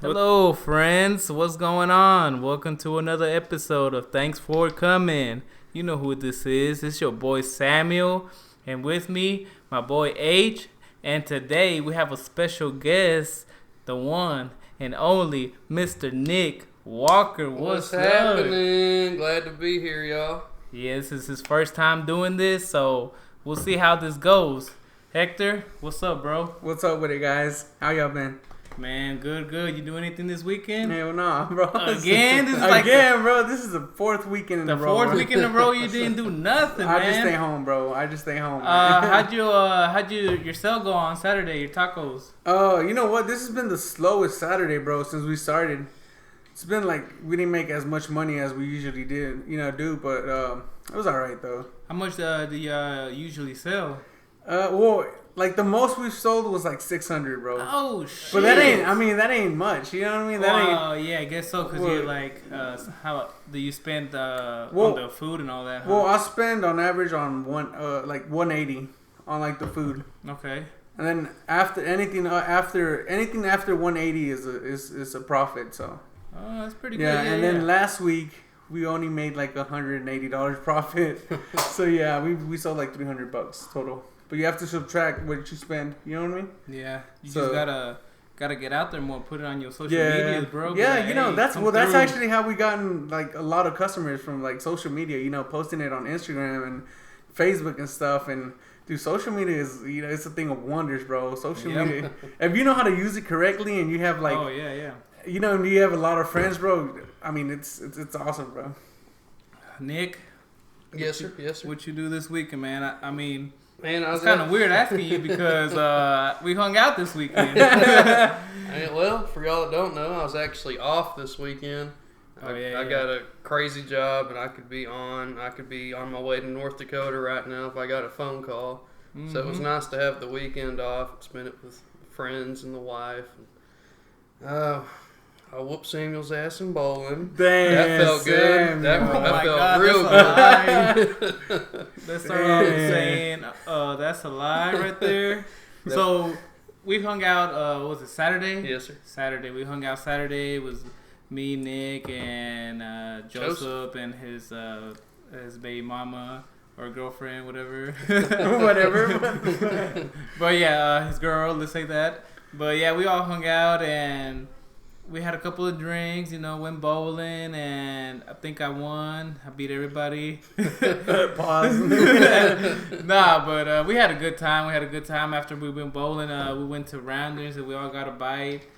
Hello, friends. What's going on? Welcome to another episode of Thanks for Coming. You know who this is. It's your boy Samuel, and with me, my boy H. And today we have a special guest, the one and only Mr. Nic Walker. What's happening? Glad to be here, y'all. Yeah, this is his first time doing this, so we'll see how this goes. Hector, what's up, bro? What's up with it, guys? How y'all been? Man, good. You do anything this weekend? Hell no, bro. Again? This is bro. This is the fourth weekend in a row. The fourth week in a row you didn't do nothing, man. I just stay home, bro. Man. How'd your sale go on Saturday, your tacos? You know what? This has been the slowest Saturday, bro, since we started. It's been like we didn't make as much money as we usually do, but it was alright though. How much do you usually sell? Like the most we've sold was like 600, bro. Oh shit! But that ain't much. You know what I mean? Yeah, I guess so. Cause you're like, how do you spend on the food and all that? Huh? Well, I spend on average on like 180 on like the food. Okay. And then after anything after 180 is a profit. So. Oh, that's pretty good. Yeah, and then last week we only made like $180 profit. So yeah, we sold like $300 total. But you have to subtract what you spend. You know what I mean? Yeah. You just gotta get out there more. Put it on your social media, bro. Yeah, like, that's actually how we gotten like a lot of customers from like social media. Posting it on Instagram and Facebook and stuff. And dude, social media is it's a thing of wonders, bro. Social media. If you know how to use it correctly and you have like you have a lot of friends, bro. I mean, it's awesome, bro. Nick. Yes, sir. What you do this weekend, man? I mean. Man, it's kind of weird asking you because we hung out this weekend. Well, for y'all that don't know, I was actually off this weekend. I got a crazy job, and I could be on my way to North Dakota right now if I got a phone call. Mm-hmm. So it was nice to have the weekend off and spend it with friends and the wife. I whooped Samuel's ass in bowling. Damn, that felt good. That felt real good. That's all I'm saying. That's a lie right there. So we hung out. What was it, Saturday? Yes, sir. Saturday. We hung out Saturday. It was me, Nick, and Joseph and his baby mama or girlfriend, whatever. Whatever. But yeah, his girl. Let's say that. But yeah, we all hung out and. We had a couple of drinks, went bowling, and I think I won. I beat everybody. Pause. Nah, but we had a good time. After we went bowling. We went to Rounders, and we all got a bite.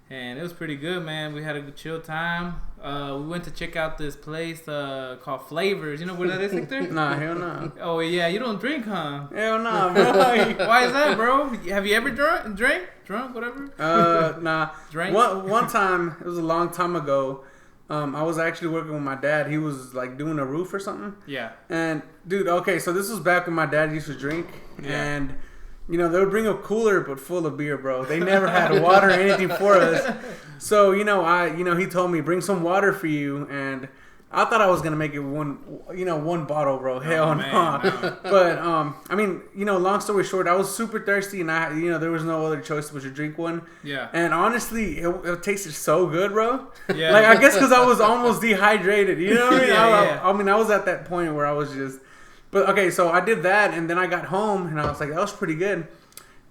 And it was pretty good, man. We had a good chill time. We went to check out this place called Flavors. You know where that is, Hector? Nah, hell no. Oh, yeah. You don't drink, huh? Hell no, bro. Why is that, bro? Have you ever drunk, whatever? Nah. Drank? One time, it was a long time ago, I was actually working with my dad. He was like doing a roof or something. Yeah. And, dude, okay, so this was back when my dad used to drink. Yeah. And... they would bring a cooler but full of beer, bro. They never had water or anything for us. So, he told me, bring some water for you. And I thought I was going to make it one bottle, bro. Hell no. But, long story short, I was super thirsty and there was no other choice but to drink one. Yeah. And honestly, it tasted so good, bro. Yeah. Like, I guess because I was almost dehydrated. You know what I mean? Yeah. I was at that point where I was just... But, okay, so I did that, and then I got home, and I was like, that was pretty good.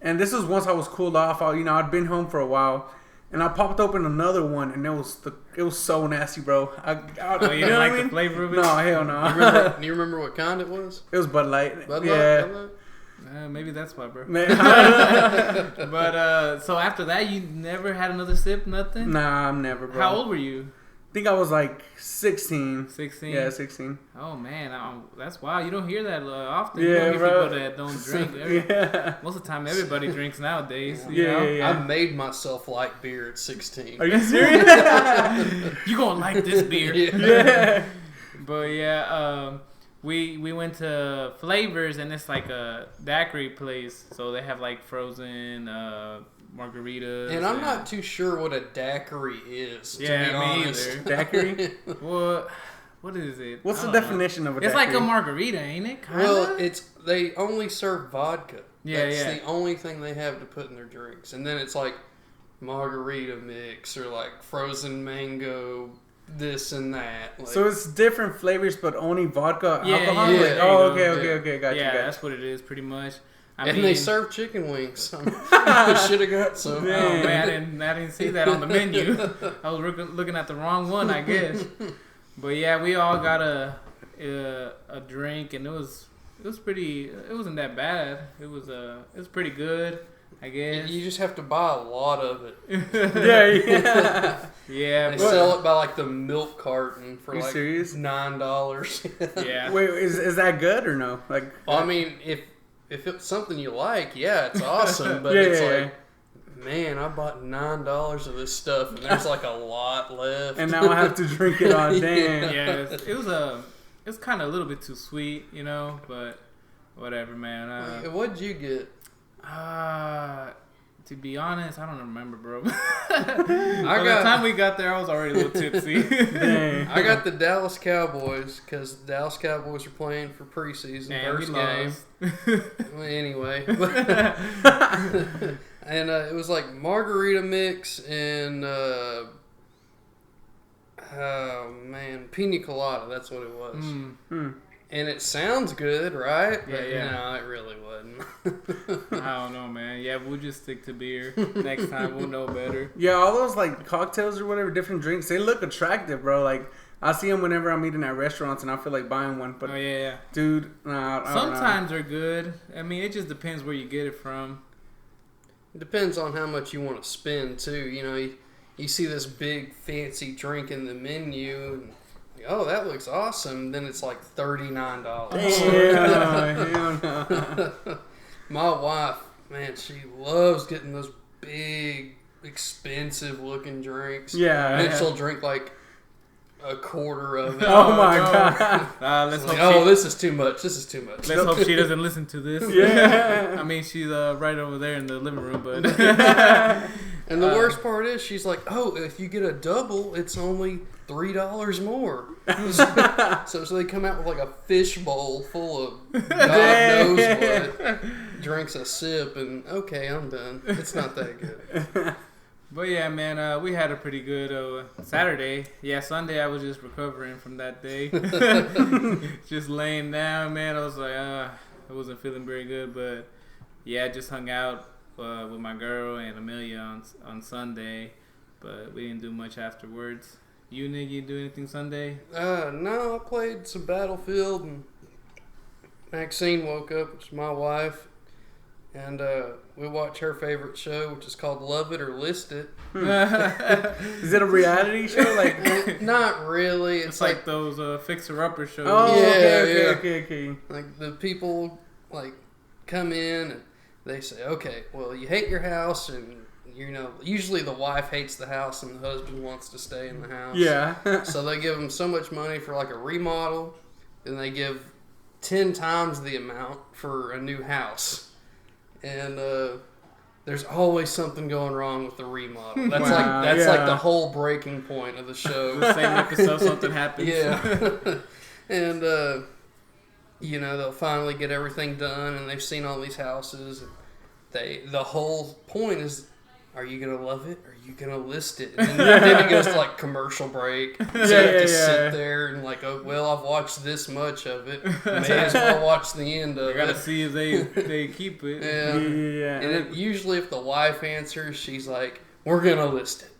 And this was once I was cooled off. I'd been home for a while, and I popped open another one, and it was so nasty, bro. You didn't like the flavor of it? No, hell no. Do you remember what kind it was? It was Bud Light. Bud yeah. Light? Maybe that's why, bro. But, so after that, you never had another sip, nothing? Nah, I'm never, bro. How old were you? I think I was like 16. 16? Yeah, 16. Oh, man. That's wild. You don't hear that often. Yeah, you don't hear bro. people that don't drink. Yeah. Most of the time, everybody drinks nowadays. Yeah. I made myself like beer at 16. Are you serious? You gonna like this beer. Yeah. But, yeah, we went to Flavors, and it's like a daiquiri place. So they have like frozen margaritas. And I'm not too sure what a daiquiri is, to be me honest. either. Daiquiri? Well, what is it? What's the definition of a It's daiquiri? like a margarita, ain't it? Kinda? Well, they only serve vodka. Yeah, That's yeah. the only thing they have to put in their drinks. And then it's like margarita mix or like frozen mango, this and that. Like, so it's different flavors, but only vodka Yeah, alcohol? yeah, Like, there oh, you okay, go. okay, got you. That's what it is, pretty much. and they serve chicken wings. I should have got some. Oh man, I didn't see that on the menu. I was looking at the wrong one, I guess. But yeah, we all got a drink, and it wasn't that bad. It was pretty good, I guess. You just have to buy a lot of it. Yeah. Yeah. They sell it by like the milk carton for You like serious? $9. Yeah. Wait, is that good or no? Like, Well, I mean, if it's something you like, yeah, it's awesome. But Yeah, it's yeah, like, man, I bought $9 of this stuff, and there's like a lot left. and now I have to drink it all day. Yeah, it's kind of a little bit too sweet, you know, but whatever, man. What'd you get? To be honest, I don't remember, bro. By the time we got there, I was already a little tipsy. Dang. I got the Dallas Cowboys because the Dallas Cowboys are playing for preseason first game. Well, anyway, and it was like margarita mix and oh man, pina colada. That's what it was. And it sounds good, right? Yeah, But yeah. no, it really wasn't. I don't know, man. Yeah, we'll just stick to beer. Next time, we'll know better. Yeah, all those like cocktails or whatever, different drinks, they look attractive, bro. Like, I see them whenever I'm eating at restaurants and I feel like buying one. But, Oh, yeah. dude, I don't know. Sometimes they're good. I mean, it just depends where you get it from. It depends on how much you want to spend too. You know, you see this big fancy drink in the menu, and oh, that looks awesome. Then it's like $39. Hell no. My wife, man, she loves getting those big, expensive looking drinks. Yeah. And she'll drink like a quarter of it. Oh my no. god. Let's Like, hope this is too much. This is too much. Let's hope she doesn't listen to this. Yeah. I mean, she's right over there in the living room, but And the worst part is, she's like, "Oh, if you get a double, it's only $3 more." so they come out with like a fish bowl full of God knows what. Drinks a sip, and okay, I'm done. It's not that good. But yeah, man, we had a pretty good Saturday. Yeah, Sunday I was just recovering from that day. Just laying down, man. I was like, I wasn't feeling very good, but yeah, I just hung out with my girl and Amelia on Sunday, but we didn't do much afterwards. You, Nick, you do anything Sunday? No, I played some Battlefield, and Maxine woke up, which is my wife, and we watched her favorite show, which is called Love It or List It. Is it a reality show? Like, Not really. It's like those fixer-upper shows. oh, Yeah, okay. Like the people like come in and they say, okay, well, you hate your house, and you know, usually the wife hates the house and the husband wants to stay in the house. Yeah. So they give them so much money for like a remodel, and they give 10 times the amount for a new house. And there's always something going wrong with the remodel. That's Wow, like yeah. the whole breaking point of the show. The same episode, something happens. Yeah. And you know, they'll finally get everything done, and they've seen all these houses. And the whole point is, are you gonna love it? Or are you gonna list it? And then it goes to like commercial break. So you have to sit there and like, oh well, I've watched this much of it. May as well watch the end of I gotta it. see if they keep it. Yeah. Yeah. And then usually, if the wife answers, she's like, "We're gonna list it."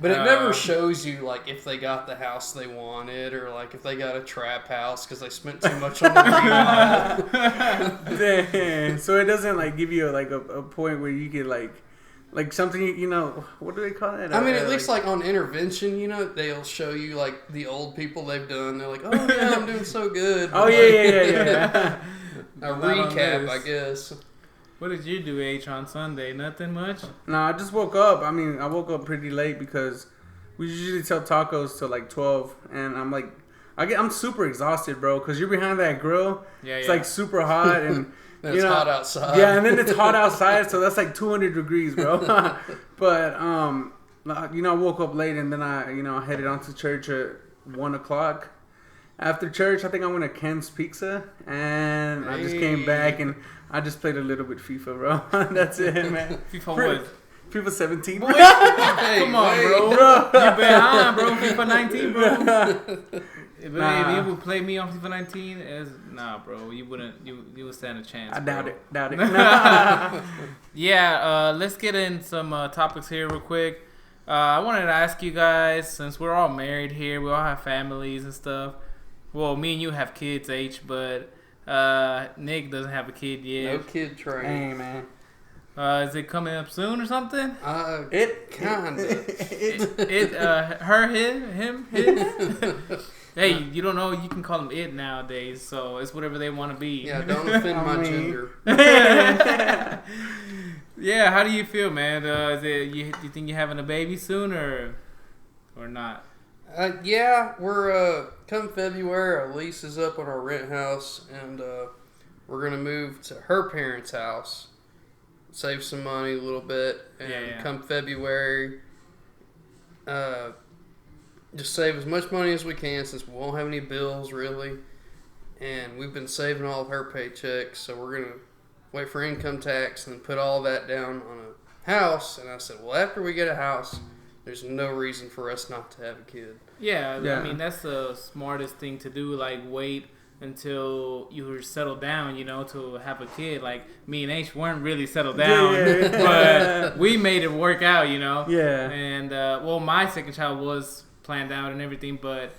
But it never shows you like if they got the house they wanted, or like if they got a trap house because they spent too much on the remodel. Damn. So it doesn't like give you a point where you can like something, you know, what do they call it? I mean, at least like on intervention, you know, they'll show you like the old people they've done. They're like, "Oh yeah, I'm doing so good." Oh yeah. A Not on recap, this. I guess. What did you do, H, on Sunday? Nothing much? No, I just woke up. I mean, I woke up pretty late because we usually sell tacos till like 12, and I'm like, I'm super exhausted, bro, because you're behind that grill. Yeah, It's like super hot, and And it's hot outside. Yeah, and then it's hot outside, so that's like 200 degrees, bro. But you know, I woke up late, and then I headed on to church at 1:00. After church, I think I went to Ken's Pizza, and I just came back and I just played a little bit FIFA, bro. That's it, man. FIFA what? FIFA 17. Boy, come on, bro. You behind, bro. FIFA 19, bro. If you would play me on FIFA 19, nah, bro, you wouldn't. You would stand a chance. I doubt it. Yeah, let's get in some topics here real quick. I wanted to ask you guys, since we're all married here, we all have families and stuff. Well, me and you have kids, H, but Nick doesn't have a kid yet. No kid train. Hey, man. Is it coming up soon or something? It kinda. Her, him, his. Hey, you don't know. You can call them it nowadays, so it's whatever they want to be. Yeah, don't offend my gender. Yeah, how do you feel, man? Is it you think you're having a baby soon or not? Yeah, we're come February. Our lease is up on our rent house, and we're gonna move to her parents' house. Save some money a little bit, and come February, just save as much money as we can since we won't have any bills really, and we've been saving all of her paychecks, so we're gonna wait for income tax and put all that down on a house. And I said, well, after we get a house, there's no reason for us not to have a kid. Yeah. I mean that's the smartest thing to do. Like wait until you were settled down, to have a kid. Like me and H weren't really settled down, but we made it work out, Yeah. And well, my second child was planned out and everything, but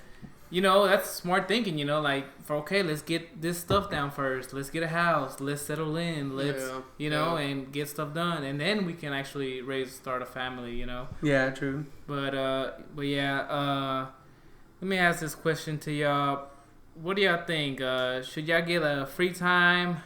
that's smart thinking. Let's get this stuff down first. Let's get a house. Let's settle in. Let's and get stuff done, and then we can actually start a family. Yeah, true. But yeah. Let me ask this question to y'all. What do y'all think? Should y'all get a free time?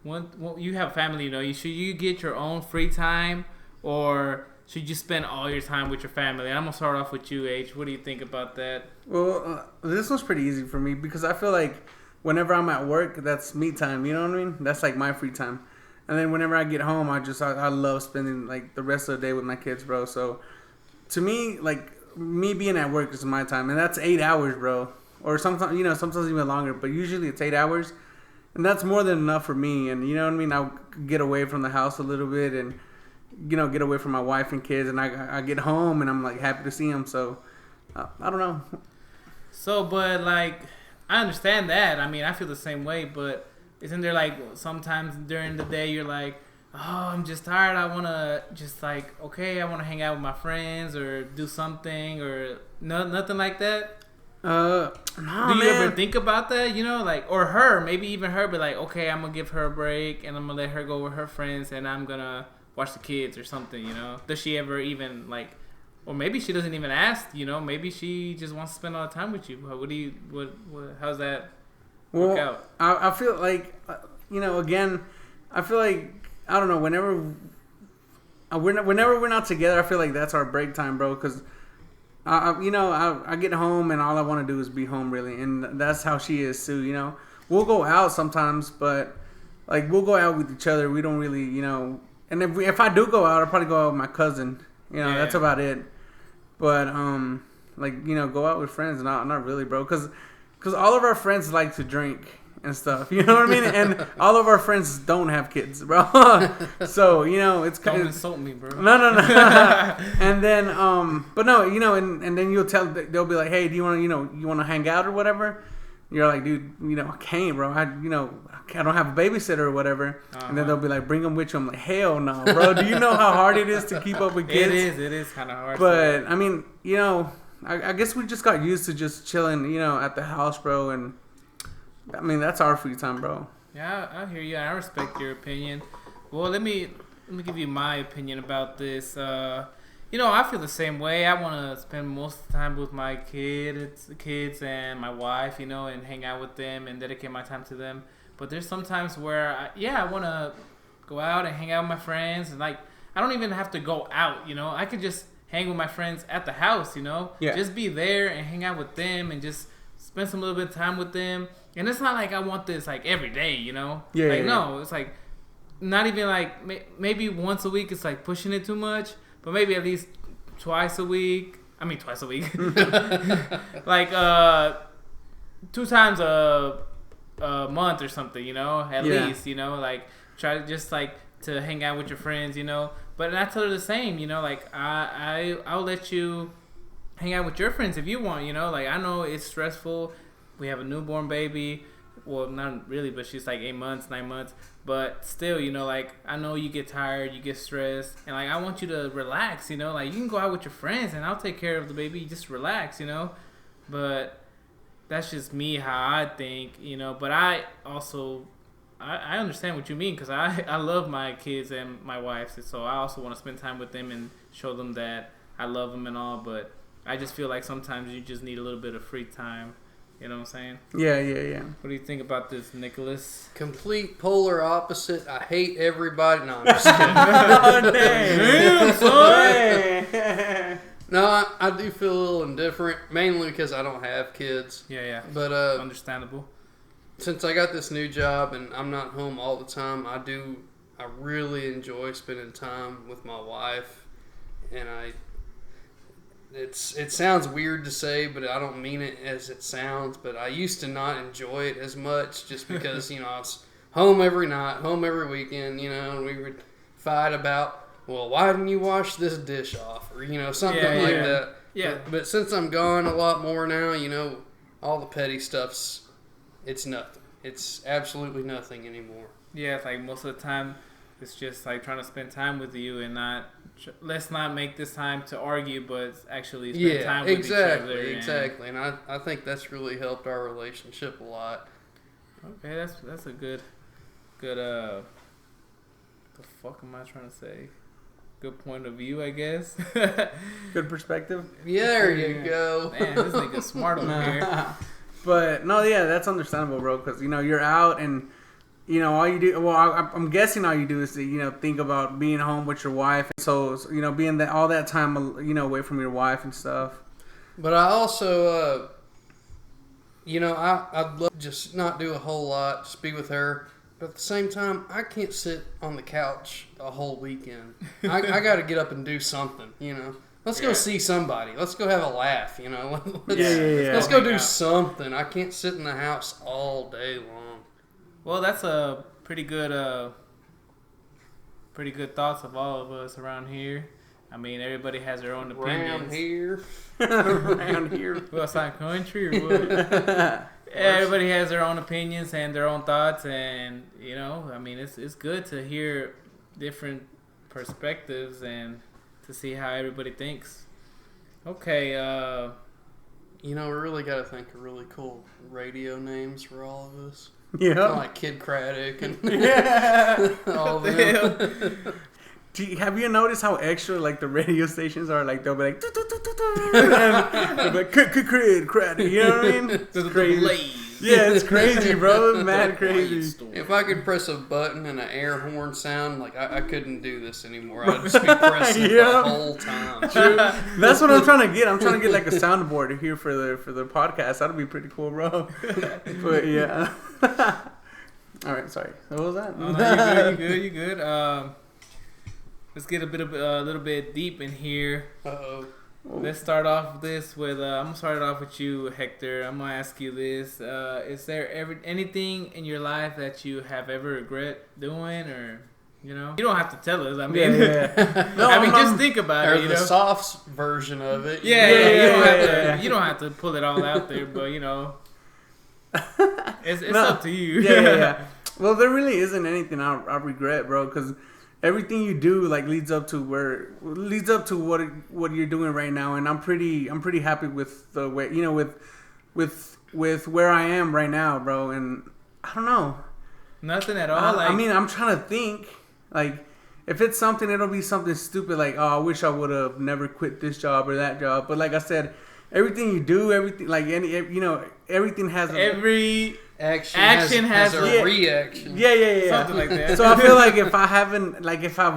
You have family, should you get your own free time, or should you spend all your time with your family? I'm gonna start off with you, H. What do you think about that? Well, this was pretty easy for me because I feel like whenever I'm at work, that's me time. You know what I mean? That's like my free time. And then whenever I get home, I love spending like the rest of the day with my kids, bro. So to me, like me being at work is my time, and that's 8 hours, bro. Or sometimes even longer, but usually it's 8 hours. And that's more than enough for me. And you know what I mean? I'll get away from the house a little bit and, get away from my wife and kids. And I get home and I'm like happy to see them. So, I don't know. So, but like, I understand that. I mean, I feel the same way. But isn't there like sometimes during the day you're like, oh, I'm just tired. I want to just like, I want to hang out with my friends or do something or nothing like that? Nah, do you ever think about that? Or her, maybe even her, but like, okay, I'm gonna give her a break and I'm gonna let her go with her friends and I'm gonna watch the kids or something, Does she ever even like, or maybe she doesn't even ask, maybe she just wants to spend all the time with you. How's that work out? I feel like, again, I feel like, I don't know, whenever we're not together, I feel like that's our break time, bro, because I get home and all I want to do is be home, really, and that's how she is too. We'll go out sometimes, but like we'll go out with each other. We don't really, And if I do go out, I'll probably go out with my cousin. That's about it. But go out with friends, not really, bro, because all of our friends like to drink and stuff. You know what I mean? And all of our friends don't have kids, bro. So, it's kind of... Don't of... insult me, bro. No. And then, but no, and then they'll be like, hey, do you want to hang out or whatever? You're like, dude, I can't, bro. I don't have a babysitter or whatever. Uh-huh. And then they'll be like, bring them with you. I'm like, hell no, bro. Do you know how hard it is to keep up with kids? It is kind of hard. But, I mean, I guess we just got used to just chilling, at the house, bro, and I mean, that's our free time, bro. Yeah, I hear you. I respect your opinion. Well, let me give you my opinion about this. I feel the same way. I want to spend most of the time with my kids and my wife, and hang out with them and dedicate my time to them. But there's some times where, I want to go out and hang out with my friends. And, like, I don't even have to go out, I could just hang with my friends at the house, Yeah. Just be there and hang out with them and just spend some little bit of time with them. And it's not like I want this like every day, Yeah. No, it's like not even like maybe once a week. It's like pushing it too much, but maybe at least twice a week. Like 2 times a month or something, you know, at least, you know, like try to just like to hang out with your friends, you know. But I tell her the same, you know, like I'll let you hang out with your friends if you want, you know. Like I know it's stressful. We have a newborn baby. Well, not really, but she's like 8 months, 9 months. But still, you know, like I know you get tired, you get stressed, and like I want you to relax, you know. Like you can go out with your friends, and I'll take care of the baby. Just relax, you know. But that's just me how I think, you know. But I also I understand what you mean because I love my kids and my wife, so I also want to spend time with them and show them that I love them and all. But I just feel like sometimes you just need a little bit of free time. You know what I'm saying? Yeah. What do you think about this, Nicholas? Complete polar opposite. I hate everybody. No, I'm just kidding. Oh, damn, son. No, I do feel a little indifferent, mainly because I don't have kids. Yeah. But Understandable. Since I got this new job and I'm not home all the time, I really enjoy spending time with my wife, and it sounds weird to say, but I don't mean it as it sounds, but I used to not enjoy it as much just because, you know, I was home every night, home every weekend, you know, and we would fight about, well, why didn't you wash this dish off? Or, you know, something like that. Yeah. But since I'm gone a lot more now, you know, all the petty stuff's, it's nothing. It's absolutely nothing anymore. Yeah, it's like most of the time, it's just like trying to spend time with you and let's not make this time to argue, but actually spend time with each other. Exactly. And I think that's really helped our relationship a lot. Okay, that's a good the fuck am I trying to say? Good point of view, I guess. Good perspective. Yeah, there you go. Man, this nigga's smart over here. But no, yeah, that's understandable, bro. Because you know you're out and you know all you do. Well, I'm guessing all you do is to, you know, think about being home with your wife. So you know, being all that time, you know, away from your wife and stuff. But I also, you know, I'd love to just not do a whole lot, just be with her. But at the same time, I can't sit on the couch a whole weekend. I got to get up and do something, you know. Let's go see somebody. Let's go have a laugh, you know. Let's go do something. I can't sit in the house all day long. Well, that's a pretty good thoughts of all of us around here. I mean, everybody has their own opinions. Around here. Well, outside country or what? Everybody has their own opinions and their own thoughts, and you know, I mean, it's good to hear different perspectives and to see how everybody thinks. Okay, you know, we really got to think of really cool radio names for all of us. Yeah, kind of like Kid Craddock and all of them. Have you noticed how extra like the radio stations are? Like they'll be like, they'll be like, Craddock, you know what I mean? It's crazy. Yeah, it's crazy, bro. Mad crazy. If I could press a button and an air horn sound, like I couldn't do this anymore. I'd just be pressing it the whole time. True. That's what I'm trying to get. I'm trying to get like a soundboard here for the podcast. That'd be pretty cool, bro. But yeah. All right, sorry. What was that? Oh, no, you good. Let's get a little bit deep in here. Uh-oh. Let's start off this with I'm gonna start it off with you, Hector. I'm gonna ask you this: is there anything in your life that you have ever regret doing, or you know, you don't have to tell us. I mean, No, I mean, just think about it. Or You the know? soft version of it. You don't have to pull it all out there, but you know, it's up to you. Yeah. Well, there really isn't anything I regret, bro, because everything you do like leads up to what you're doing right now, and I'm pretty happy with the way, you know, with where I am right now, bro. And I don't know, nothing at all. I mean, I'm trying to think, like, if it's something, it'll be something stupid like, oh, I wish I would have never quit this job or that job. But like I said, everything you do, everything, like everything has every action has a reaction. Yeah. Something like that. So I feel like if I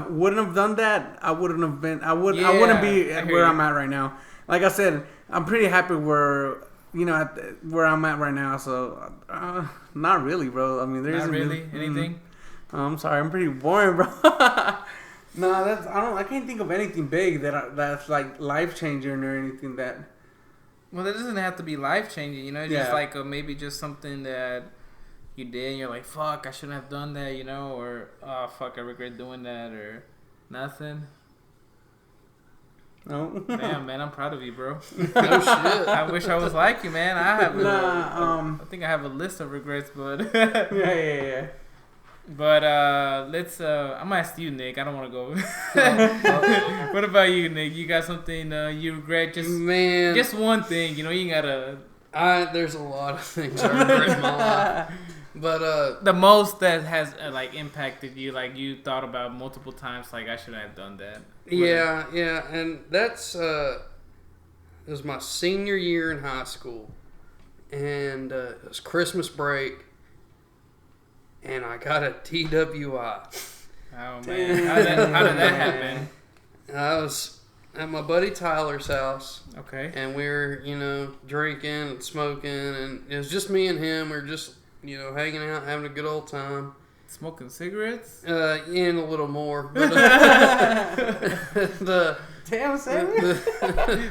wouldn't have done that, I wouldn't be where I'm at right now. Like I said, I'm pretty happy where I'm at right now. So not really, bro. I mean, there isn't really anything. I'm sorry, I'm pretty boring, bro. No, I can't think of anything big that's like life changing or anything that Well, that doesn't have to be life changing, you know. It's just like maybe just something that you did, and you're like, "Fuck, I shouldn't have done that," you know, or "Oh, fuck, I regret doing that," or nothing. No. Damn, man, I'm proud of you, bro. No shit. I wish I was like you, man. I have. Nah, I think I have a list of regrets, but yeah. But let's. I'm gonna ask you, Nick. I don't want to go. What about you, Nick? You got something you regret? Just one thing. You know, you gotta. There's a lot of things I regret in my life, but the most that has like impacted you, like you thought about multiple times, like I shouldn't have done that. Yeah, and that's it was my senior year in high school, and it was Christmas break, and I got a DWI. Oh man, how did that happen? I was at my buddy Tyler's house. Okay. And we were, drinking and smoking, and it was just me and him. We were just, hanging out, having a good old time. Smoking cigarettes? And a little more. But, Damn, Sam.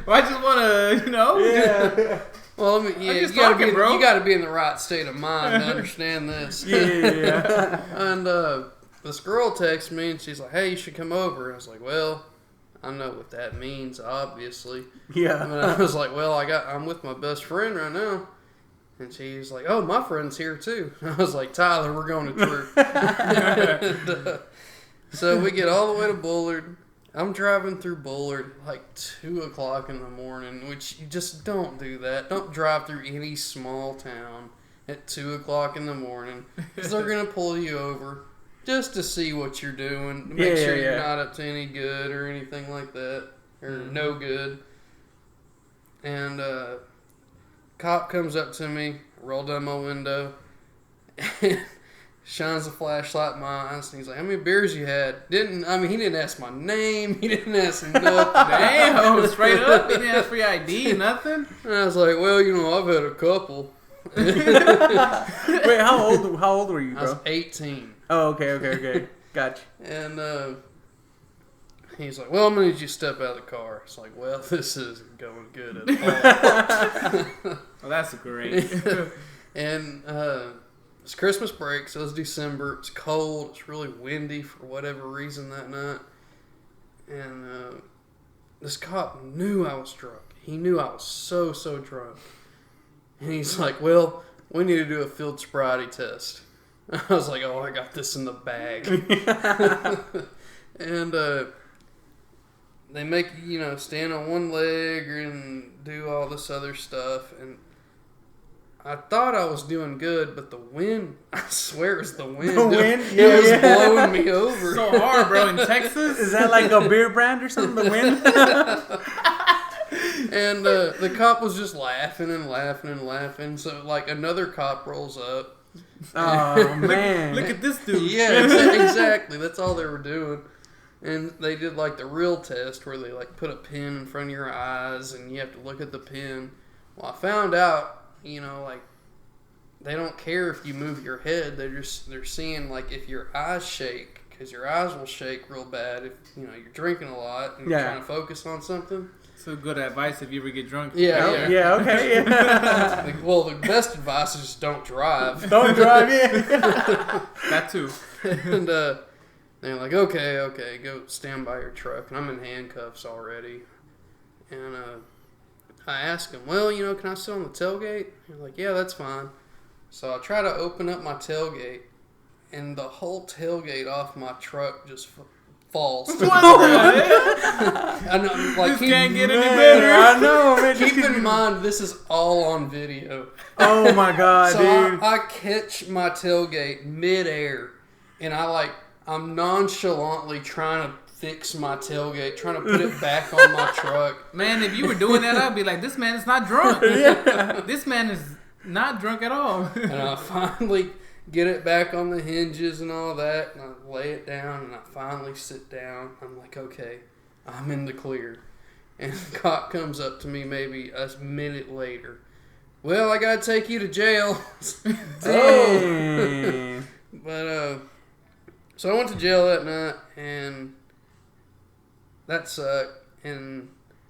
Well, I just want to, Yeah. Well, I mean, yeah, you gotta be in the right state of mind to understand this. Yeah. And this girl texted me, and she's like, "Hey, you should come over." And I was like, "Well, I know what that means, obviously." Yeah. And I was like, "Well, I'm with my best friend right now." And she's like, "Oh, my friend's here too." I was like, "Tyler, we're going to church." And, so we get all the way to Bullard. I'm driving through Bullard like 2 o'clock in the morning, which you just don't do that. Don't drive through any small town at 2 o'clock in the morning, because they're going to pull you over just to see what you're doing, to make sure you're not up to any good or anything like that, or no good. And cop comes up to me, roll down my window, and shines a flashlight in my eyes, and he's like, "How many beers you had?" He didn't ask my name. He didn't ask me nothing. Damn, straight up. He didn't ask for your ID, nothing. And I was like, "Well, I've had a couple." Wait, how old were you, bro? I was 18. Oh, okay. Gotcha. And he's like, "Well, I'm gonna need you to step out of the car." It's like, "Well, this isn't going good at all." Well, that's great. And it's Christmas break, so it's December. It's cold. It's really windy for whatever reason that night. And this cop knew I was drunk. He knew I was so drunk. And he's like, "Well, we need to do a field sobriety test." I was like, "Oh, I got this in the bag." And they make you, stand on one leg and do all this other stuff. And I thought I was doing good, but the wind, I swear it was the wind. The wind? It was blowing me over. So hard, bro, in Texas? Is that like a beer brand or something, the wind? And the cop was just laughing and laughing and laughing. So, another cop rolls up. Oh, man. Look at this dude. Yeah, exactly. That's all they were doing. And they did, the real test where they, put a pin in front of your eyes and you have to look at the pin. Well, I found out, they don't care if you move your head. They're seeing, if your eyes shake, because your eyes will shake real bad if, you're drinking a lot and you're trying to focus on something. So good advice if you ever get drunk. Yeah, okay. Yeah. Well, the best advice is just don't drive. Don't drive in. That too. And they're like, okay, go stand by your truck. And I'm in handcuffs already. And I ask him, "Well, can I sit on the tailgate?" They're like, "Yeah, that's fine." So I try to open up my tailgate, and the whole tailgate off my truck just falls. I know, this can't get any better. I know, man. Keep in mind, this is all on video. Oh my god, So dude. I catch my tailgate midair, and I'm nonchalantly trying to fix my tailgate, trying to put it back on my truck. Man, if you were doing that, I'd be like, this man is not drunk. Yeah. This man is not drunk at all. And I finally get it back on the hinges and all that, and I lay it down, and I finally sit down. I'm like, okay, I'm in the clear. And the cop comes up to me maybe a minute later. "Well, I gotta take you to jail." Dang. But, so I went to jail that night, and that sucked. And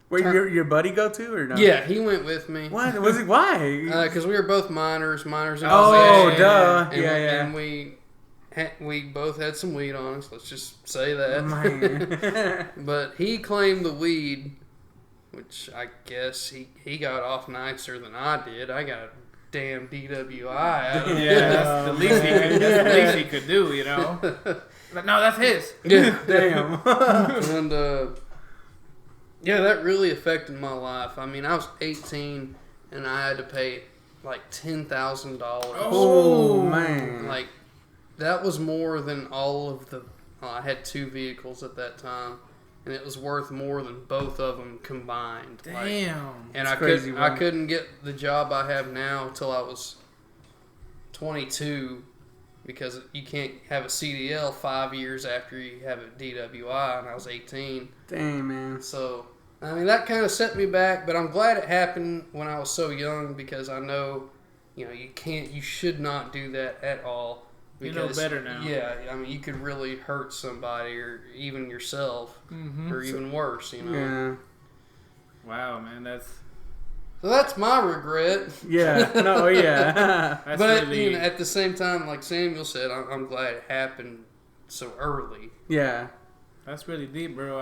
Where your buddy go to or no? Yeah, he went with me. What was it? Why? Because we were both minors in Oh, possession. duh. And we both had some weed on us. Let's just say that. Man. But he claimed the weed, which I guess he got off nicer than I did. I got a damn DWI out of it. Yeah, that's the least he could. That's the least he could do, you know. But no, that's his. Yeah. Damn. And yeah, that really affected my life. I mean, I was 18 and I had to pay like $10,000. Oh man! Like that was more than all of the. I had 2 vehicles at that time, and it was worth more than both of them combined. Damn. And I couldn't get the job I have now till I was 22. Because you can't have a CDL 5 years after you have a DWI, and I was 18. Dang, man. So, I mean, that kind of set me back, but I'm glad it happened when I was so young because I know, you should not do that at all. You know better now. Yeah, I mean, you could really hurt somebody or even yourself, or even worse, Yeah. Wow, man, So that's my regret. Yeah. No. Yeah. But really... at the same time, like Samuel said, I'm glad it happened so early. Yeah. That's really deep, bro.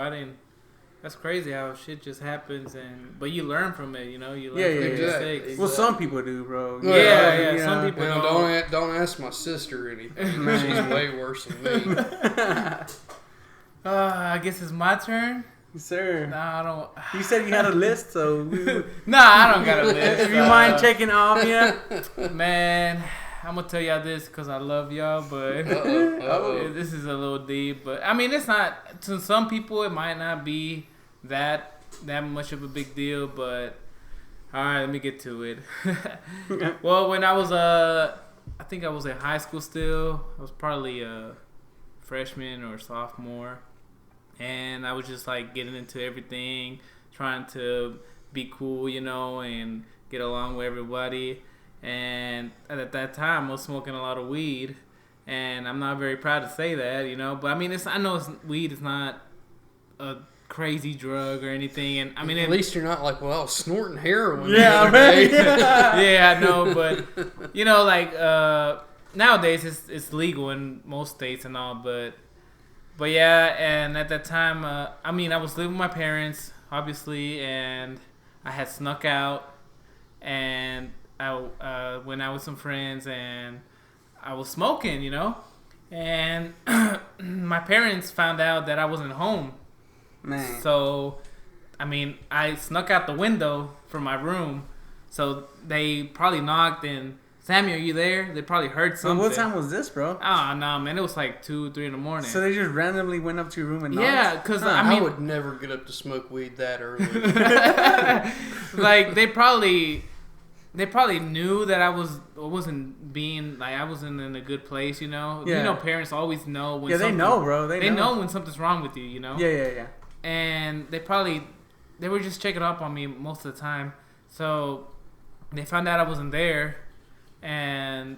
That's crazy how shit just happens, but you learn from it. You learn from your mistakes. Well, some people do, bro. Yeah. Some people don't ask my sister anything. She's way worse than me. I guess it's my turn. Sir. Nah, I don't. You said you had a list, so. Nah, I don't got a list. If you mind checking off, yeah. Man, I'm gonna tell y'all this because I love y'all, but this is a little deep. But I mean, it's not. To some people, it might not be that much of a big deal. But all right, let me get to it. Well, when I was I think I was in high school still. I was probably a freshman or sophomore. And I was just like getting into everything, trying to be cool, and get along with everybody. And at that time, I was smoking a lot of weed, and I'm not very proud to say that, But I mean, I know weed is not a crazy drug or anything, and I mean, at least you're not like, well, I was snorting heroin. Yeah, right. Yeah, I know, but nowadays it's legal in most states and all, But yeah, and at that time, I was living with my parents, obviously, and I had snuck out, and I went out with some friends, and I was smoking, and my parents found out that I wasn't home. Man. So, I snuck out the window from my room, so they probably knocked and... Samuel, are you there? They probably heard something. What time was this, bro? Oh, no, man. It was like 2, 3 in the morning. So they just randomly went up to your room and knocked? Yeah, because, I would never get up to smoke weed that early. Like, they probably knew that I wasn't being, like, I wasn't in a good place, Yeah. Parents always know when they know, bro. They know when something's wrong with you, Yeah. And they were just checking up on me most of the time. So they found out I wasn't there. And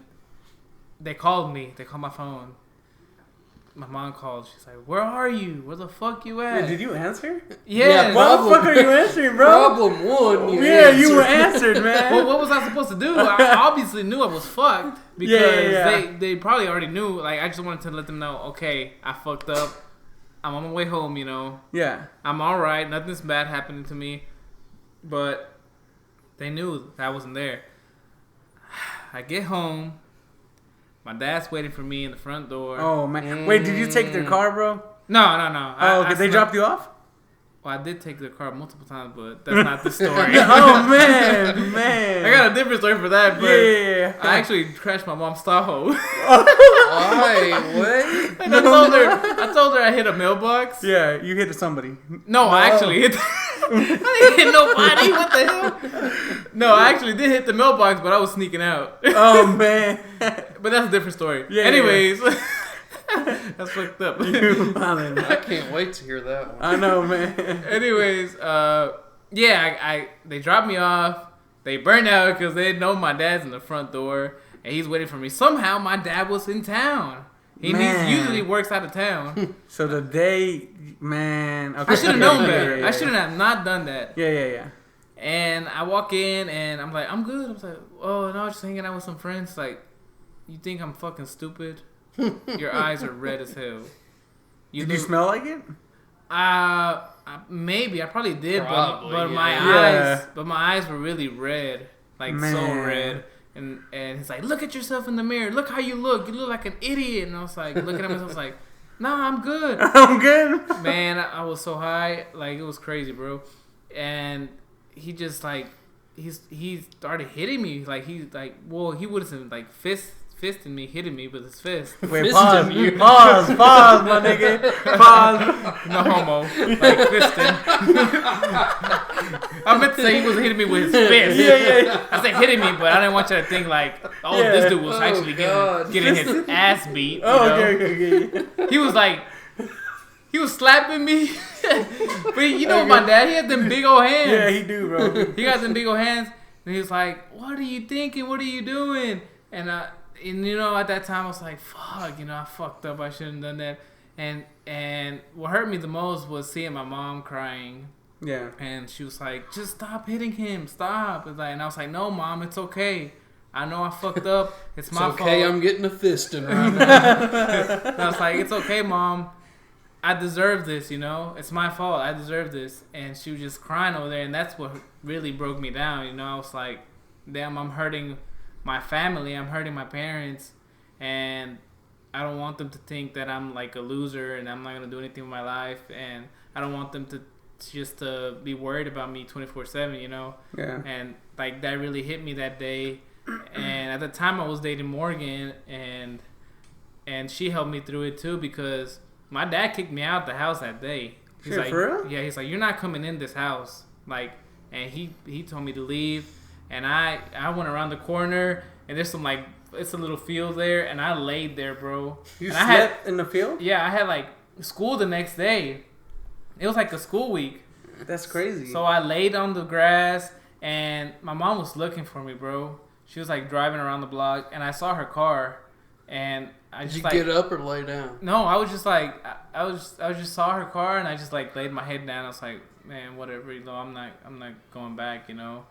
they called me. They called my phone. My mom called. She's like, "Where are you? Where the fuck you at?" Yeah, did you answer? Yeah. What the fuck are you answering, bro? Problem one. You answered, man. Well, what was I supposed to do? I obviously knew I was fucked because they probably already knew. Like, I just wanted to let them know. Okay, I fucked up. I'm on my way home. Yeah. I'm all right. Nothing's bad happening to me. But they knew that I wasn't there. I get home. My dad's waiting for me in the front door. Oh, man. Wait, did you take their car, bro? No. Oh, okay. They dropped you off? Well, I did take their car multiple times, but that's not the story. Oh, man. I got a different story for that, but yeah. I actually crashed my mom's Tahoe. Why? What? And I told her I hit a mailbox. Yeah, you hit somebody. No, I actually hit... I didn't hit nobody. What the hell? No, I actually did hit the mailbox, but I was sneaking out. Oh, man. But that's a different story. Yeah. Anyways, that's fucked up. I can't wait to hear that one. I know, man. Anyways, they dropped me off. They burned out because they know my dad's in the front door and he's waiting for me. Somehow, my dad was in town. He usually works out of town. So the day, man. Okay. I should have known better. I should have not done that. Yeah. And I walk in and I'm like, I'm good. I was like, oh no, just hanging out with some friends. Like, you think I'm fucking stupid? Your eyes are red as hell. Did you smell like it? Maybe I probably did, Probably, but yeah. my eyes were really red, like so red. And he's like, look at yourself in the mirror. Look how you look. You look like an idiot. And I was like, looking at myself, I was like, nah, I'm good. I'm good. Man, I was so high, like it was crazy, bro. And he just like he started hitting me, like he wasn't like fisting me, hitting me with his fist. Wait, pause, my nigga, pause. No homo, like fisting. I meant to say he wasn't hitting me with his fist. Yeah. I said hitting me, but I didn't want you to think like, this dude was actually getting his ass beat. Okay. He was like, he was slapping me. But you know my dad, he had them big old hands. Yeah, he do, bro. He got them big old hands, and he was like, what are you thinking? What are you doing? And you know, at that time, I was like, fuck, you know, I fucked up. I shouldn't have done that. And what hurt me the most was seeing my mom crying. Yeah. And she was like, just stop hitting him. Stop. And I was like, no, Mom, it's okay. I know I fucked up. It's my fault. It's okay, I'm getting a fisting right now. And I was like, it's okay, Mom. I deserve this, you know? It's my fault. I deserve this. And she was just crying over there. And that's what really broke me down, you know? I was like, damn, I'm hurting my family. I'm hurting my parents. And I don't want them to think that I'm like a loser and I'm not going to do anything with my life. And I don't want them to just be worried about me 24/7, you know? Yeah. And like that really hit me that day. And at the time I was dating Morgan, and she helped me through it too, because my dad kicked me out the house that day. He's like, for real? Yeah, he's like, you're not coming in this house. Like, and he told me to leave. And I went around the corner, and there's some like, it's a little field there, and I laid there, bro. You and slept in the field? Yeah, I had like school the next day. It was like a school week. That's crazy. So I laid on the grass, and my mom was looking for me, bro. She was like driving around the block, and I saw her car, and I just Did you get up or lay down? No, I was just like, I just saw her car, and I just like laid my head down. I was like, man, whatever, you know, I'm not going back, you know.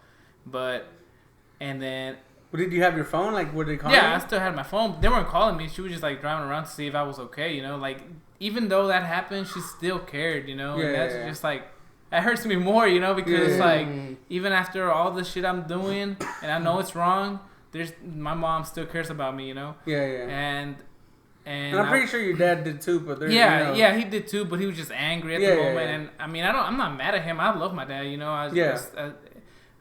And then. Well, did you have your phone? Like, were they calling Yeah, you? I still had my phone. They weren't calling me. She was just like driving around to see if I was okay, you know. Like, even though that happened, she still cared, you know. Yeah, and that's just like, that hurts me more, you know, because like, even after all the shit I'm doing, and I know it's wrong, my mom still cares about me, you know. Yeah. And I'm pretty sure your dad did too, but there's yeah, he did too, but he was just angry at the moment. And I mean, I'm not mad at him. I love my dad, you know.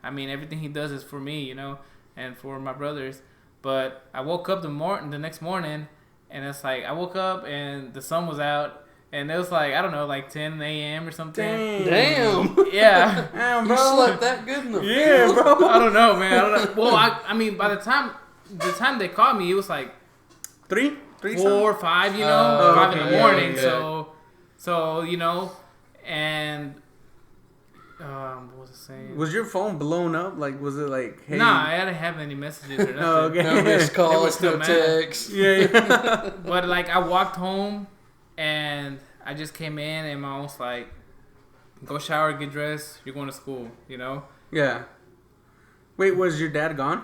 I mean, everything he does is for me, you know, and for my brothers. But I woke up the next morning, and it's like I woke up and the sun was out, and it was like, I don't know, like 10 a.m. or something. Damn. Yeah. Damn, bro. You slept that good in the field? Yeah, bro. I don't know, man. I don't know. Well, I mean, by the time they called me, it was like 4 or 5, you know, 5 in the morning. Yeah. So you know, and what was I saying? Was your phone blown up? Like, was it like, hey? Nah, I didn't have any messages or nothing. Oh, okay. No missed calls, still no mad. texts. Yeah. But like, I walked home, and I just came in, and my mom was like, "Go shower, get dressed. You're going to school," you know. Yeah. Wait, was your dad gone?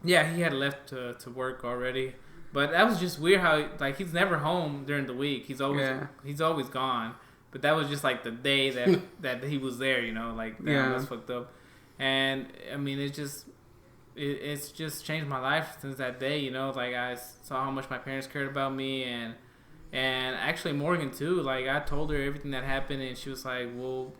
Yeah, he had left to work already. But that was just weird how, like, he's never home during the week. He's always gone. But that was just, like, the day that he was there, you know? Like, that's fucked up. And, I mean, it's just changed my life since that day, you know? Like, I saw how much my parents cared about me. And actually, Morgan, too. Like, I told her everything that happened, and she was like, we'll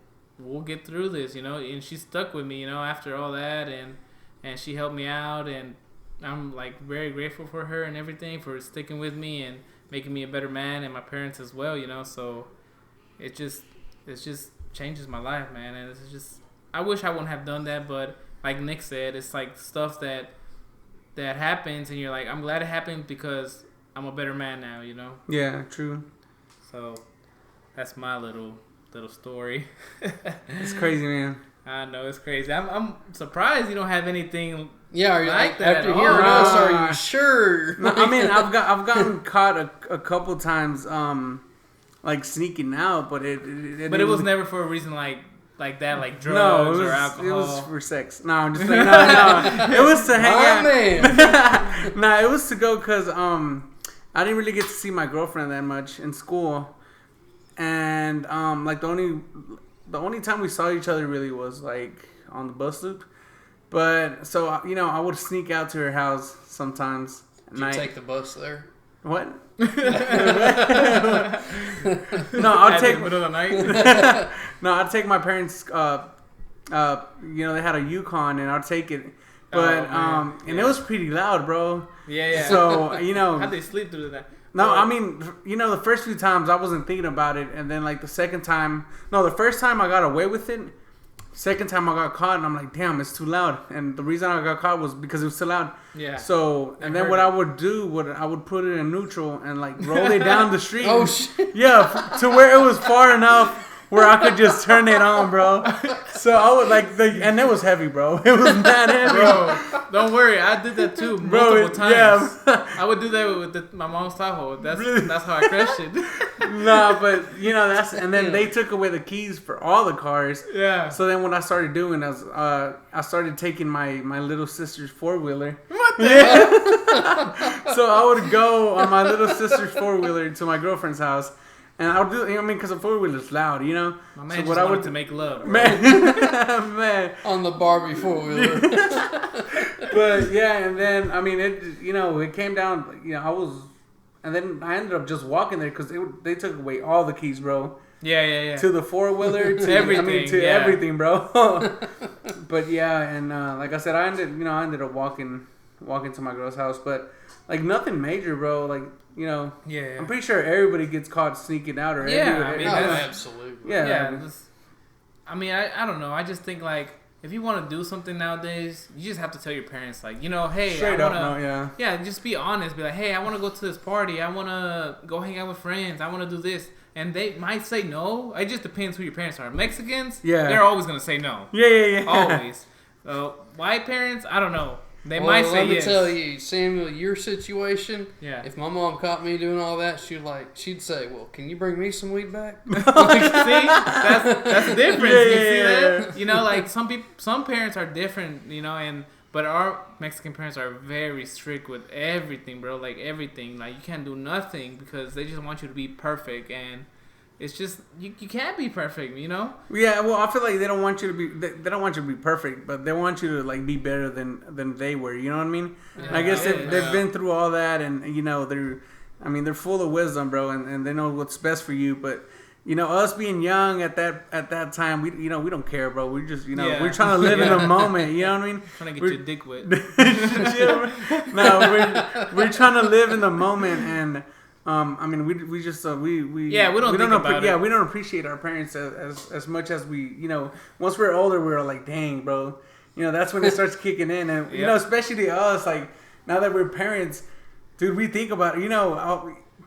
get through this, you know? And she stuck with me, you know, after all that. And she helped me out, and I'm like very grateful for her and everything, for sticking with me and making me a better man, and my parents as well, you know. So it just changes my life, man. And it's just, I wish I wouldn't have done that, but like Nick said, it's like stuff that happens, and you're like, I'm glad it happened because I'm a better man now, you know. Yeah, true. So that's my little story. It's crazy, man. I know, it's crazy. I'm surprised you don't have anything. Yeah, are you like that after at hearing all? us? Are you sure? No, I mean, I've gotten caught a couple times, like sneaking out, but it was never for a reason like that, like drugs or alcohol. It was for sex. No, I'm just like, no. It was to hang out. Man. Nah, it was to go because I didn't really get to see my girlfriend that much in school, and like the only time we saw each other really was like on the bus loop. But so I would sneak out to her house sometimes. Did you take the bus there? What? No, I'll take middle of the night. No, I'd take my parents. They had a Yukon, and I'd take it. But and it was pretty loud, bro. Yeah. So how'd they sleep through that? No, I mean, the first few times I wasn't thinking about it, and then like the first time I got away with it. Second time I got caught, and I'm like, damn, it's too loud. And the reason I got caught was because it was too loud. Yeah. So, and then what I would do, I would put it in neutral and like roll it down the street. Oh shit! Yeah, to where it was far enough where I could just turn it on, bro. So I would and it was heavy, bro. It was mad heavy, bro. Don't worry, I did that too multiple times. Yeah. I would do that with my mom's Tahoe. That's how I crashed it. Nah, but and then they took away the keys for all the cars. Yeah. So then what I started doing is I started taking my little sister's 4-wheeler. What the hell? So I would go on my little sister's 4-wheeler to my girlfriend's house. And I would do, because a 4-wheeler's loud, My man just wanted to make love. Man. Man. On the Barbie 4-wheeler. But yeah, and then, it came down, and then I ended up just walking there because they took away all the keys, bro. Yeah. To the 4-wheeler, to everything. Everything, bro. But yeah, and like I said, I ended up walking to my girl's house, but like nothing major, bro. Like, Yeah. I'm pretty sure everybody gets caught sneaking out or Absolutely. Yeah. I don't know. I just think like if you want to do something nowadays, you just have to tell your parents like, hey, straight I wanna, up, no, yeah, just be honest. Be like, hey, I want to go to this party. I want to go hang out with friends. I want to do this. And they might say no. It just depends who your parents are. Mexicans, they're always going to say no. Yeah. Always. White parents, I don't know. They might say yes. Let me tell you, Samuel, your situation. Yeah. If my mom caught me doing all that, she'd say, "Well, can you bring me some weed back?" See, that's the difference. You see that? Like some parents are different. But our Mexican parents are very strict with everything, bro. Like everything. Like you can't do nothing because they just want you to be perfect, and it's just you can't be perfect, Yeah, well, I feel like they don't want you to be they don't want you to be perfect, but they want you to like be better than they were. You know what I mean? Yeah, I guess they've been through all that, and they're full of wisdom, bro, and they know what's best for you. But us being young at that time, we don't care, bro. We just we're trying to live in the moment. You know what I mean? Trying to get your dick wet. No, we're trying to live in the moment and. We don't appreciate our parents as much as we once we're older we're like, dang, bro, that's when it starts kicking in, and especially us, like now that we're parents, dude, we think about it,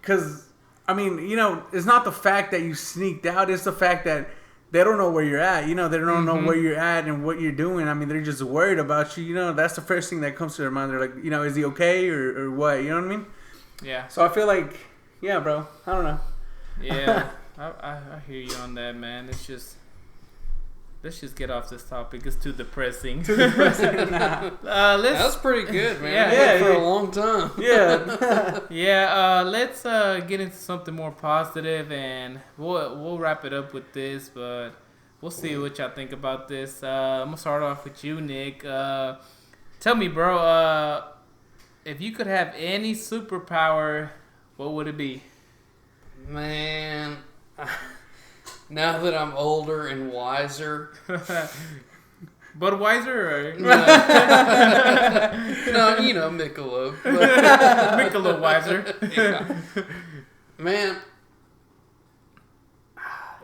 because it's not the fact that you sneaked out, it's the fact that they don't know where you're at, they don't know where you're at and what you're doing. They're just worried about you, that's the first thing that comes to their mind. They're like, is he okay or what, you know what I mean? Yeah. So I feel like, yeah, bro. I don't know. Yeah, I hear you on that, man. Let's just get off this topic. It's too depressing. That was pretty good, man. Yeah, for a long time. Yeah. Yeah. Let's get into something more positive, and we'll wrap it up with this. But we'll see what y'all think about this. I'm gonna start off with you, Nick. Tell me, bro. If you could have any superpower, what would it be? Man, now that I'm older and wiser. Budweiser or? No, Michelob. Michelob wiser. Yeah. Man,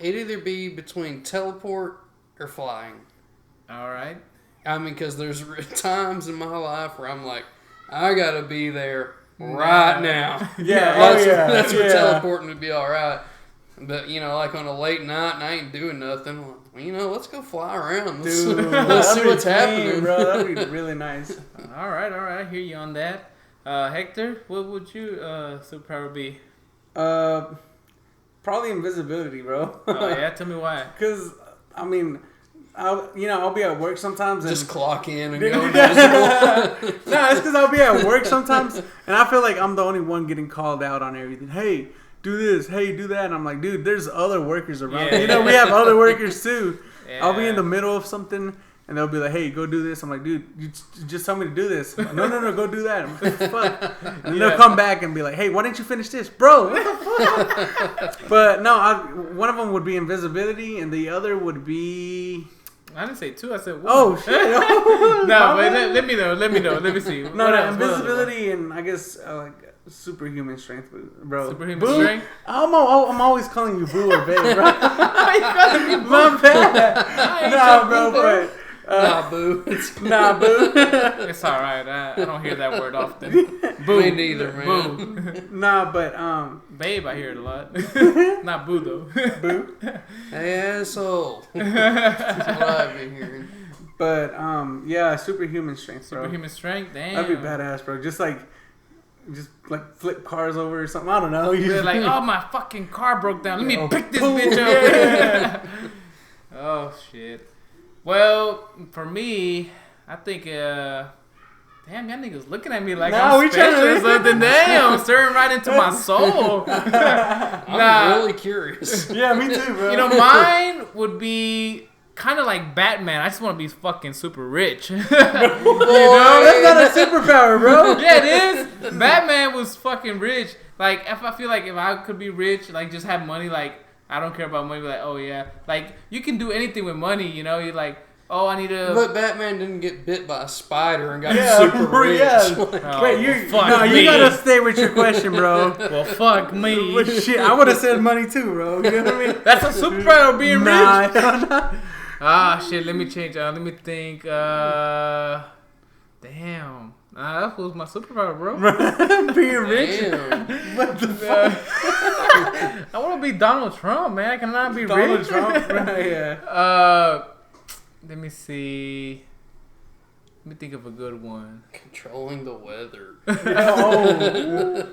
it'd either be between teleport or flying. All right. Because there's times in my life where I'm like, I gotta be there right now. Yeah, That's where teleporting would be all right. But, like on a late night and I ain't doing nothing, well, let's go fly around. Let's see what's happening. Bro, that'd be really nice. All right. I hear you on that. Hector, what would you superpower be? Probably invisibility, bro. Oh, yeah? Tell me why. Because, I mean, I'll be at work sometimes. And just clock in and go invisible. No, it's because I'll be at work sometimes, and I feel like I'm the only one getting called out on everything. Hey, do this. Hey, do that. And I'm like, dude, there's other workers around. Yeah. We have other workers too. Yeah. I'll be in the middle of something, and they'll be like, hey, go do this. I'm like, dude, you just tell me to do this. Like, no, go do that. I'm like, fuck. And they'll come back and be like, hey, why didn't you finish this? Bro, what the fuck? But no, one of them would be invisibility, and the other would be... I didn't say two. I said one. Oh, shit. No, but let me know. Let me see. No, invisibility and I guess like superhuman strength, bro. Superhuman Boo? strength? I'm always calling you Boo or Babe, bro. Why you calling me Boo? My bad. Nah, bro, but... Nah, Boo. Nah, Boo. It's all right. I don't hear that word often. Boo. Me neither, man. Boo. Nah, but Babe, I hear it a lot. Not boo though. Boo. Hey, asshole. That's what I've been hearing. But yeah, superhuman strength, bro. Superhuman strength, damn. That'd be badass, bro. Just like flip cars over or something. I don't know. They're like, oh, my fucking car broke down. Let me pick this boom. bitch up. Yeah. Oh shit. Well, for me, I think damn, y'all niggas looking at me like I'm special or something. Damn, staring right into my soul. I'm really curious. Yeah, me too, bro. Mine would be kind of like Batman. I just want to be fucking super rich. That's not a superpower, bro. Yeah, it is. Batman was fucking rich. Like, if I feel like if I could be rich, like just have money, like I don't care about money. Like, oh yeah, like you can do anything with money. You're like, oh, I need to. But Batman didn't get bit by a spider and got super rich. Yeah. Oh, Wait, you gotta stay with your question, bro. Well, fuck me. But shit, I would have said money too, bro. You know what I mean? That's a superpower, being rich. Nah. Ah, shit. Let me change. Let me think. Damn. That was my superpower, bro. Being rich. Damn. What the fuck? I want to be Donald Trump, man. I cannot be Donald rich. Trump, right? Yeah. Let me see. Let me think of a good one. Controlling the weather. Oh.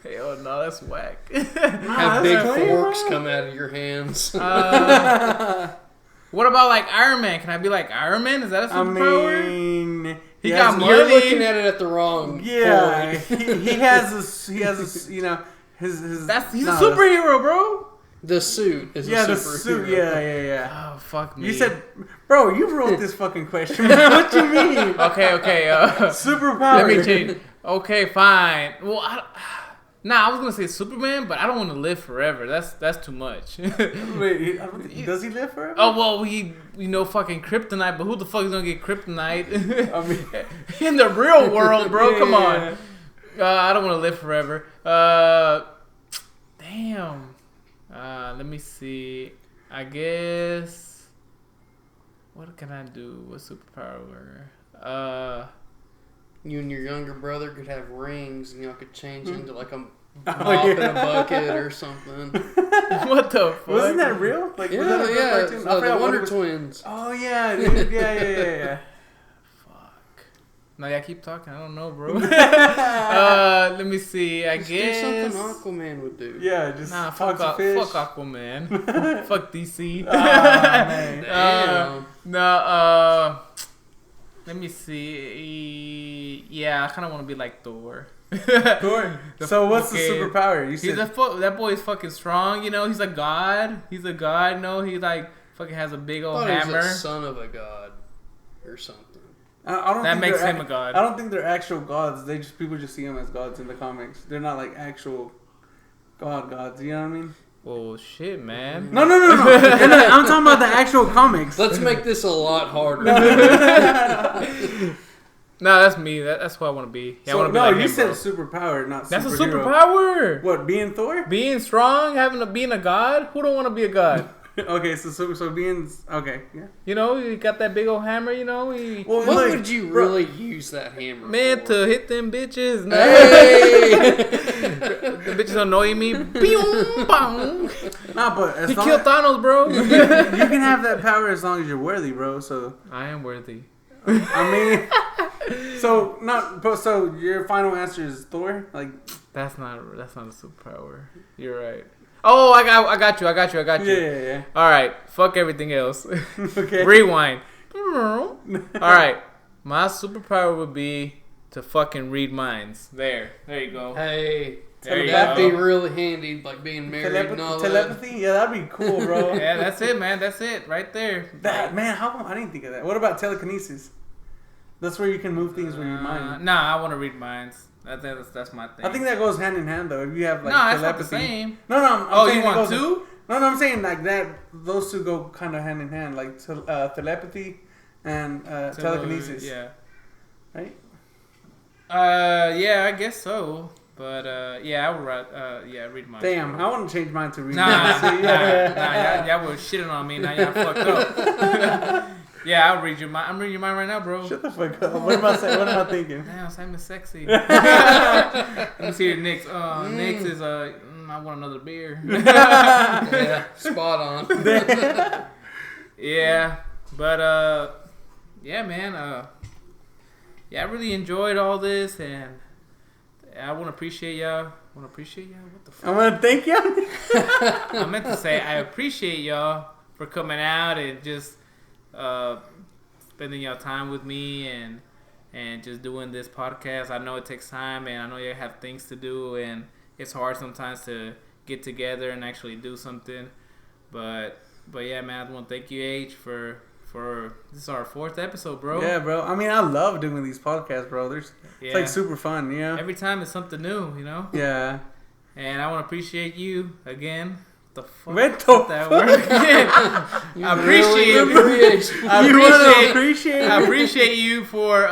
Hell no, that's whack. Have big forks come out of your hands. What about like Iron Man? Can I be like Iron Man? Is that a superpower? I mean, he got money. You're looking at it at the wrong yeah, point. he has a his He's a superhero, bro. The suit is a superhero. The suit. Yeah. Oh, fuck me. You said, bro, you wrote this fucking question. What you mean? Okay. Superpower. Let me change. Okay, fine. Well, I was gonna say Superman, but I don't want to live forever. That's too much. Wait, does he live forever? Oh well, fucking kryptonite. But who the fuck is gonna get kryptonite? I mean, in the real world, bro. Yeah, Come on. yeah. I don't want to live forever. Damn. Let me see. I guess. What can I do? What superpower? You and your younger brother could have rings, and y'all could change into like a Oh, mop in yeah. a bucket or something. What the fuck? Wasn't that real? Like, was that a real cartoon? I The forgot what Wonder it was. Twins. Oh yeah, dude. Yeah. Fuck. No, yeah, keep talking. I don't know, bro. Let me see. I Just guess. do something Aquaman would do. Yeah, just Nah, talk fuck to fish. Aquaman. Fuck DC. Man. Damn. Let me see. Yeah, I kind of want to be like Thor. Thor. So what's the superpower? You said that boy is fucking strong. He's a god. He's a god. No, he like fucking has a big old I thought he hammer. was a son of a god or something. I don't That think makes they're him a god. I don't think they're actual gods. People just see them as gods in the comics. They're not like actual gods. You know what I mean? Oh shit, man. No. I'm talking about the actual comics. Let's make this a lot harder. No, that's me. That's who I want to be. Yeah, I want to be like you him, said bro. superpower, not That's a superhero. superpower. What, being Thor? Being strong, being a god. Who don't want to be a god? Okay, so being okay, yeah. You got that big old hammer. Well, What look, would you really use that hammer Man, for? to hit them bitches. Hey! The bitches annoy me. Boom, boom. Nah, but he killed Thanos, bro. You can have that power as long as you're worthy, bro. So I am worthy. I mean, so your final answer is Thor? Like that's not a superpower. You're right. Oh, I got you. Yeah. All right, fuck everything else. Okay. Rewind. All right, my superpower would be to fucking read minds. There you go. Hey, there that'd be really handy, like being married and all telepathy? that. Yeah, that'd be cool, bro. Yeah, that's it, man. That's it, right there. How come I didn't think of that? What about telekinesis? That's where you can move things with your mind. Nah, I want to read minds. That's my thing. I think that goes hand in hand, though. If you have like that's telepathy. not the same. No, I'm saying you want two? No, I'm saying like that. Those two go kind of hand in hand, like telepathy and telekinesis. Yeah. Right. Yeah, I guess so. But I would read minds. Damn, I want to change mine to read. Nah, y'all was shitting on me. Now y'all fucked up. Yeah, I'll read your mind. I'm reading your mind right now, bro. Shut the fuck up. What am I saying? What am I thinking? Damn, Simon's sexy. Let me see your Nick's. Nick's is I want another beer. Yeah, spot on. Yeah, but yeah, man. I really enjoyed all this, and I want to appreciate y'all. What the fuck? I want to thank you. I meant to say I appreciate y'all for coming out and just spending your time with me and just doing this podcast. I know it takes time, and I know you have things to do, and it's hard sometimes to get together and actually do something. But yeah, man, I want to thank you, H, for this is our 4th episode, bro. Yeah, bro. I mean, I love doing these podcasts, bro. It's like super fun, you know? Every time it's something new, you know? Yeah. And I want to appreciate you again. The fuck? What the that word again? I appreciate you for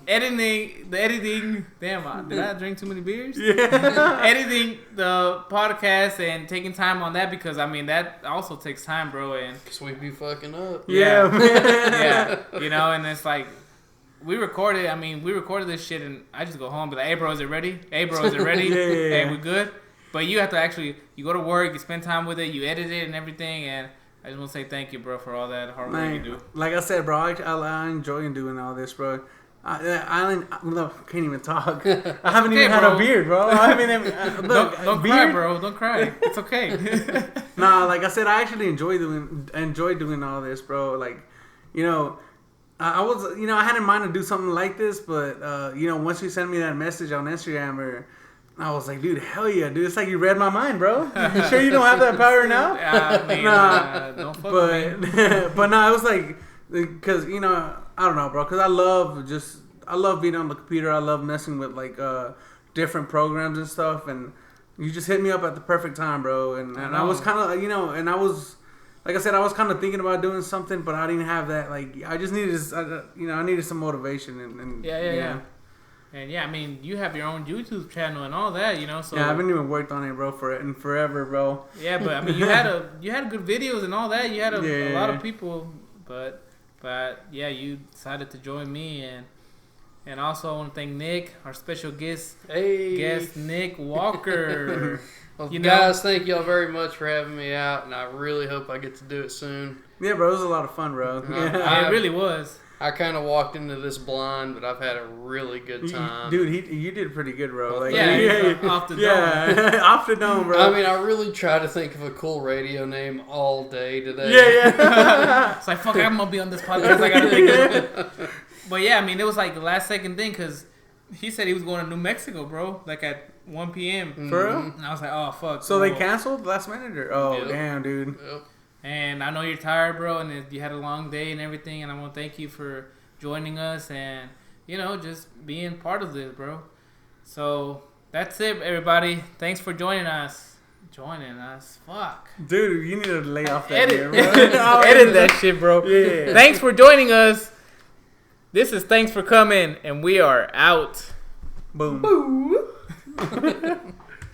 editing. Damn, did I drink too many beers? Yeah. Editing the podcast and taking time on that, because I mean that also takes time, bro. And because we be fucking up. Yeah, man. Yeah, you know, and it's like we recorded this shit, and I just go home and be like, hey, bro, is it ready? Hey, we good? But you have to actually, you go to work, you spend time with it, you edit it and everything, and I just want to say thank you, bro, for all that hard work you do. Like I said, bro, I enjoy doing all this, bro. I can't even talk. I haven't even had a beard, bro. I haven't even, don't cry, bro. Don't cry. It's okay. Nah, like I said, I actually enjoy doing all this, bro. Like, you know, I was, you know, I had in mind to do something like this, but you know, once you sent me that message on Instagram, I was like, dude, hell yeah, dude. It's like you read my mind, bro. You sure you don't have that power now? I mean, don't fuck with me. But no, it was like, because, you know, I don't know, bro. Because I love being on the computer. I love messing with, like, different programs and stuff. And you just hit me up at the perfect time, bro. And I was kind of, you know, and I was, like I said, I was kind of thinking about doing something, but I didn't have that. Like, I just needed, you know, I needed some motivation. And yeah. And yeah, I mean, you have your own YouTube channel and all that, you know. So yeah, I haven't even worked on it, bro, in forever, bro. Yeah, but I mean, you had good videos and all that. You had a lot of people, but yeah, you decided to join me, and also I want to thank Nick, our special guest, Nic Walker. Well, guys, thank y'all very much for having me out, and I really hope I get to do it soon. Yeah, bro, it was a lot of fun, bro. It really was. I kind of walked into this blind, but I've had a really good time. Dude, you did pretty good, bro. Like, off the dome. Off the dome, bro. I mean, I really tried to think of a cool radio name all day today. Yeah. It's like, fuck, I'm going to be on this podcast. I got to think of it. But yeah, I mean, it was like the last second thing, because he said he was going to New Mexico, bro, like at 1 p.m. For real? And I was like, oh, fuck. So they canceled last minute? Oh, damn, dude. Yep. And I know you're tired, bro, and you had a long day and everything, and I want to thank you for joining us and, you know, just being part of this, bro. So that's it, everybody. Thanks for joining us. Fuck. Dude, you need to lay off that Edit. here, bro. Edit that shit, bro. Yeah. Thanks for joining us. This is Thanks for Coming, and we are out. Boom.